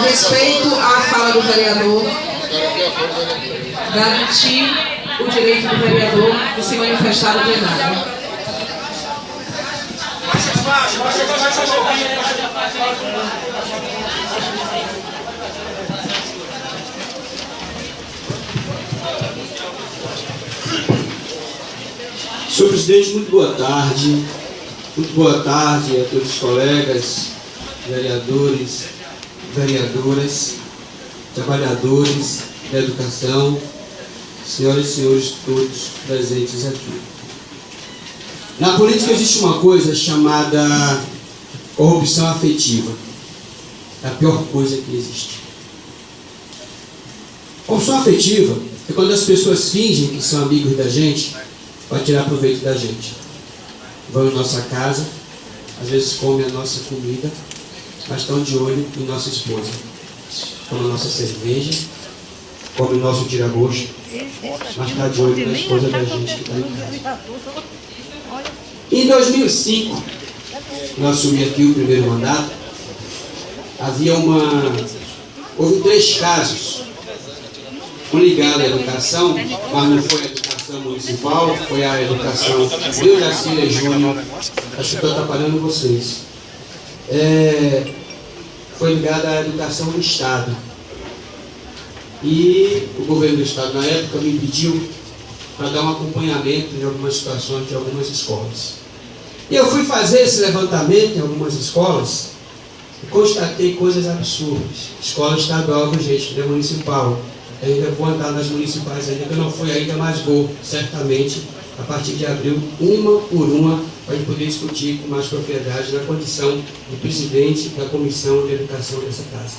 Respeito à fala do vereador, garantir o direito do vereador de se manifestar no plenário. Senhor presidente, muito boa tarde. Muito boa tarde a todos os colegas, vereadores, vereadoras, trabalhadores da educação, senhoras e senhores todos presentes aqui. Na política existe uma coisa chamada corrupção afetiva. É a pior coisa que existe. Corrupção afetiva é quando as pessoas fingem que são amigos da gente para tirar proveito da gente. Vão em nossa casa, às vezes comem a nossa comida, mas estão de olho em nossa esposa. Tomam a nossa cerveja, comem o nosso tira-gosto, mas está de olho na esposa da gente que está em casa. Em 2005, eu assumi aqui o primeiro mandato, houve 3 casos, um ligado à educação, mas não foi a educação municipal, foi a educação do Jacília Júnior, acho que estou atrapalhando vocês. Foi ligado à educação do Estado. E o governo do Estado, na época, me pediu para dar um acompanhamento em algumas situações de algumas escolas. E eu fui fazer esse levantamento em algumas escolas e constatei coisas absurdas. Escola estadual, gente, não é municipal. Eu ainda vou andar nas municipais ainda, que eu não fui ainda, mas vou, certamente, a partir de abril, uma por uma, para a gente poder discutir com mais propriedade na condição de presidente da Comissão de Educação dessa casa.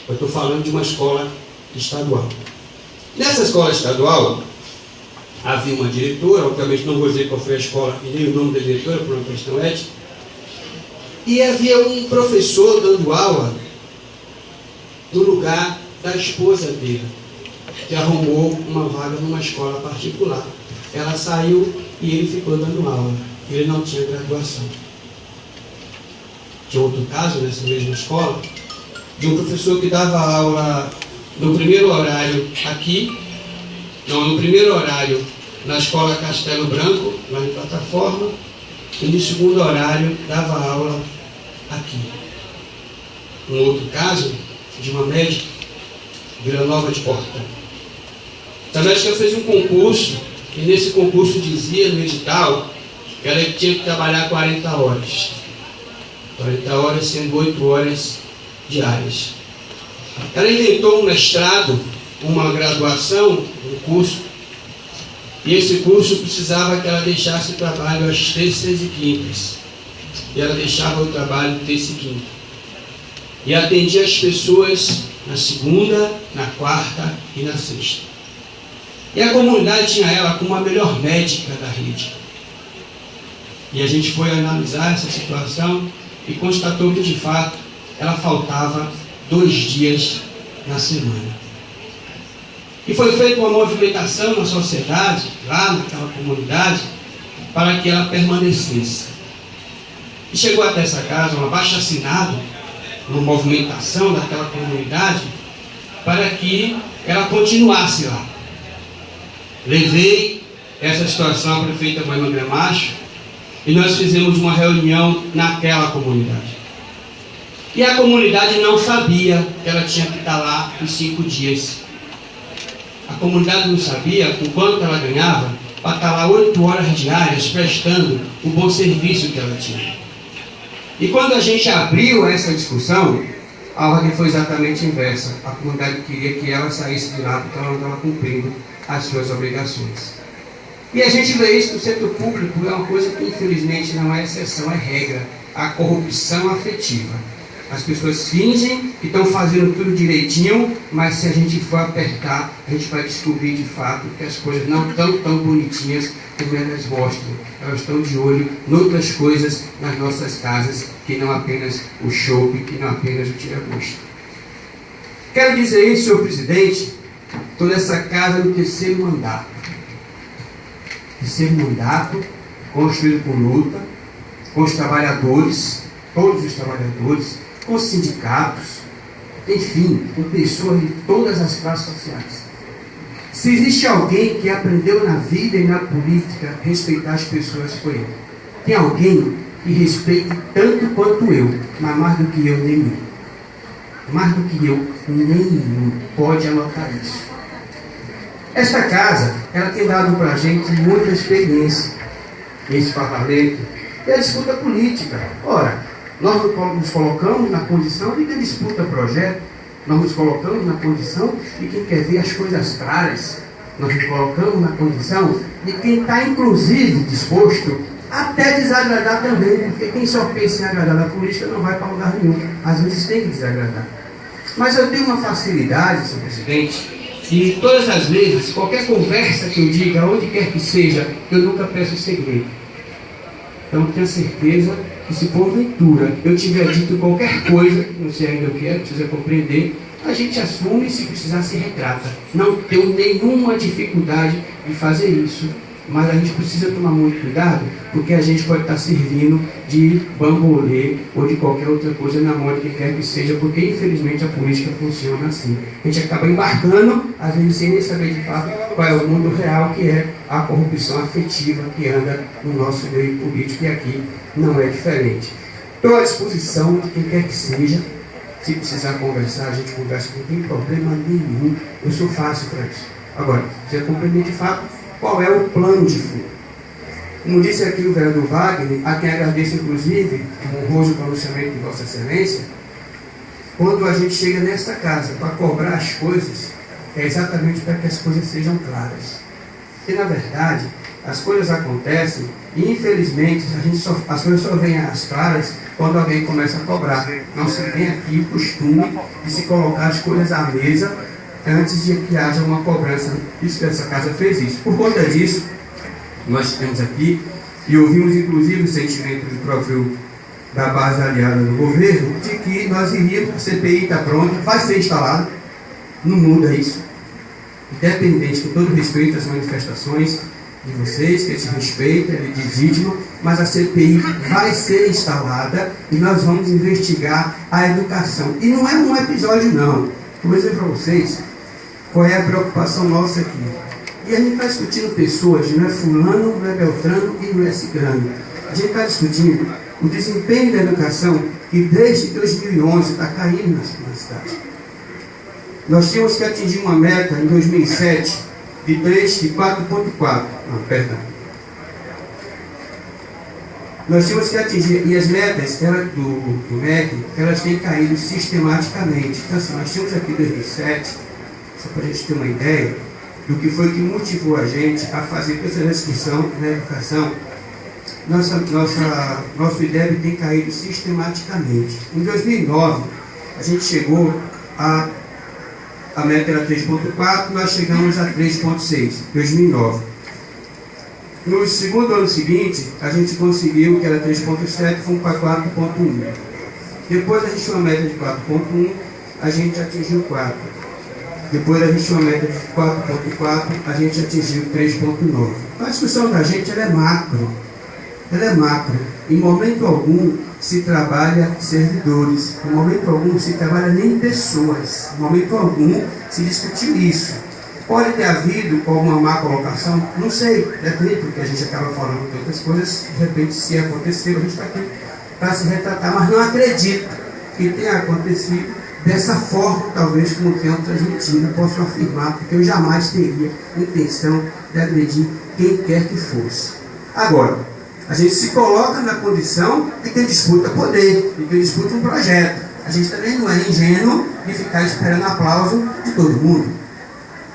Eu estou falando de uma escola estadual. Nessa escola estadual, havia uma diretora, obviamente não vou dizer qual foi a escola e nem o nome da diretora, por uma questão ética, e havia um professor dando aula no lugar da esposa dele, que arrumou uma vaga numa escola particular. Ela saiu e ele ficou dando aula. Ele não tinha graduação. Tinha outro caso nessa mesma escola, de um professor que dava aula no primeiro horário aqui, no primeiro horário na escola Castelo Branco, lá em Plataforma, e no segundo horário dava aula aqui. Um outro caso de uma médica, Vila Nova de Porta. A médica fez um concurso, e nesse concurso dizia no edital que ela tinha que trabalhar 40 horas. 40 horas sendo 8 horas diárias. Ela inventou um mestrado, uma graduação, um curso, e esse curso precisava que ela deixasse o trabalho às terças e quintas. E ela deixava o trabalho terça e quinta. E atendia as pessoas na segunda, na quarta e na sexta. E a comunidade tinha ela como a melhor médica da rede. E a gente foi analisar essa situação e constatou que, de fato, ela faltava 2 dias na semana. E foi feita uma movimentação na sociedade, lá naquela comunidade, para que ela permanecesse. E chegou até essa casa um abaixo-assinado, uma movimentação daquela comunidade, para que ela continuasse lá. Levei essa situação à prefeita Maima Gramacho e nós fizemos uma reunião naquela comunidade. E a comunidade não sabia que ela tinha que estar lá os 5 dias. A comunidade não sabia o quanto ela ganhava para estar lá 8 horas diárias prestando o bom serviço que ela tinha. E quando a gente abriu essa discussão, a ordem foi exatamente inversa. A comunidade queria que ela saísse de lá porque ela não estava cumprindo as suas obrigações. E a gente vê isso no setor público, é uma coisa que infelizmente não é exceção, é regra. A corrupção afetiva. As pessoas fingem que estão fazendo tudo direitinho, mas se a gente for apertar, a gente vai descobrir de fato que as coisas não estão tão bonitinhas como elas mostram. Elas estão de olho em outras coisas nas nossas casas, que não apenas o chope, que não apenas o tira-gosto. Quero dizer isso, senhor presidente, estou nessa casa no 3º mandato. 3º mandato, construído com luta, com os trabalhadores, todos os trabalhadores, com os sindicatos, enfim, com pessoas de todas as classes sociais. Se existe alguém que aprendeu na vida e na política respeitar as pessoas, foi ele. Tem alguém que respeite tanto quanto eu, mas mais do que eu, nenhum. Mais do que eu, nenhum. Pode anotar isso. Esta casa, ela tem dado para a gente muita experiência nesse parlamento e a disputa política. Ora, nós nos colocamos na condição de quem disputa projeto, nós nos colocamos na condição de quem quer ver as coisas claras, nós nos colocamos na condição de quem está, inclusive, disposto até desagradar também, porque quem só pensa em agradar na política não vai para lugar nenhum. Às vezes tem que desagradar. Mas eu tenho uma facilidade, senhor presidente, e todas as vezes, qualquer conversa que eu diga, onde quer que seja, eu nunca peço segredo. Então tenha certeza que se porventura eu tiver dito qualquer coisa, não sei ainda o que é, precisa compreender, a gente assume e se precisar se retrata. Não tenho nenhuma dificuldade de fazer isso. Mas a gente precisa tomar muito cuidado, porque a gente pode estar servindo de bambolê ou de qualquer outra coisa na mão de quem quer que seja, porque infelizmente a política funciona assim. A gente acaba embarcando, às vezes sem nem saber de fato qual é o mundo real, que é a corrupção afetiva que anda no nosso meio político, e aqui não é diferente. Estou à disposição de quem quer que seja. Se precisar conversar, a gente conversa, não tem problema nenhum. Eu sou fácil para isso. Agora, você compreender de fato qual é o plano de fundo. Como disse aqui o vereador Wagner, a quem agradeço inclusive o honroso pronunciamento de Vossa Excelência, quando a gente chega nesta casa para cobrar as coisas, é exatamente para que as coisas sejam claras. E na verdade, as coisas acontecem e infelizmente as coisas só vêm às claras quando alguém começa a cobrar. Não se tem aqui o costume de se colocar as coisas à mesa antes de que haja uma cobrança. Isso que essa casa fez isso. Por conta disso, nós temos aqui, e ouvimos inclusive o sentimento do próprio da base aliada do governo, de que nós iríamos, a CPI está pronta, vai ser instalada, não muda isso. Independente, com todo respeito às manifestações de vocês, que a gente respeita, é legítimo, mas a CPI vai ser instalada e nós vamos investigar a educação. E não é um episódio não. Vou dizer para vocês qual é a preocupação nossa aqui. E a gente está discutindo pessoas, não é fulano, não é beltrano e não é ciclano. A gente está discutindo o desempenho da educação que desde 2011 está caindo na cidade. Nós tínhamos que atingir uma meta em 2007 de 4.4. Perdão. Nós tínhamos que atingir, e as metas do MEC, elas têm caído sistematicamente. Então, assim, nós tínhamos aqui 2007, só para a gente ter uma ideia do que foi que motivou a gente a fazer essa discussão na educação. Nosso IDEB tem caído sistematicamente. Em 2009, a gente chegou a meta era 3.4, nós chegamos a 3.6, 2009. No segundo ano seguinte, a gente conseguiu, que era 3.7, fomos para 4.1. Depois a gente tinha uma meta de 4.1, a gente atingiu 4. Depois a gente tinha uma meta de 4.4, a gente atingiu 3.9. A discussão da gente ela é macro. Ela é macro. Em momento algum se trabalha servidores. Em momento algum se trabalha nem pessoas. Em momento algum se discutiu isso. Pode ter havido alguma má colocação? Não sei, depende, porque a gente acaba falando de outras coisas, de repente se aconteceu, a gente está aqui para se retratar, mas não acredito que tenha acontecido dessa forma, talvez como tenham transmitido, posso afirmar, porque eu jamais teria intenção de agredir quem quer que fosse. Agora, a gente se coloca na condição de quem disputa poder, de quem disputa um projeto. A gente também não é ingênuo de ficar esperando aplauso de todo mundo.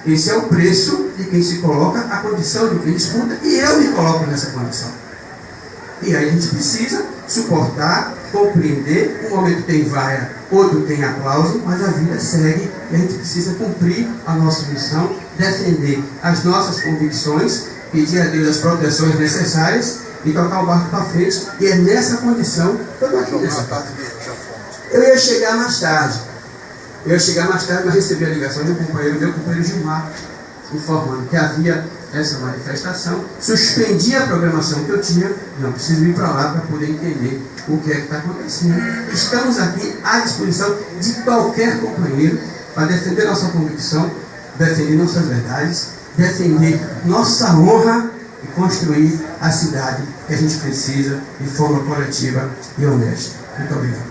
Esse é o preço de quem se coloca, a condição de quem disputa, e eu me coloco nessa condição. E aí a gente precisa suportar, compreender, um momento tem vaia, outro tem aplauso, mas a vida segue e a gente precisa cumprir a nossa missão, defender as nossas convicções, pedir a Deus as proteções necessárias e tocar o barco para frente, e é nessa condição que eu estou aqui nessa parte. Eu ia chegar mais tarde. mas recebi a ligação de um companheiro, meu companheiro Gilmar, informando que havia essa manifestação, suspendi a programação que eu tinha, não preciso ir para lá para poder entender o que é que está acontecendo. Estamos aqui à disposição de qualquer companheiro para defender nossa convicção, defender nossas verdades, defender nossa honra e construir a cidade que a gente precisa de forma coletiva e honesta. Muito obrigado.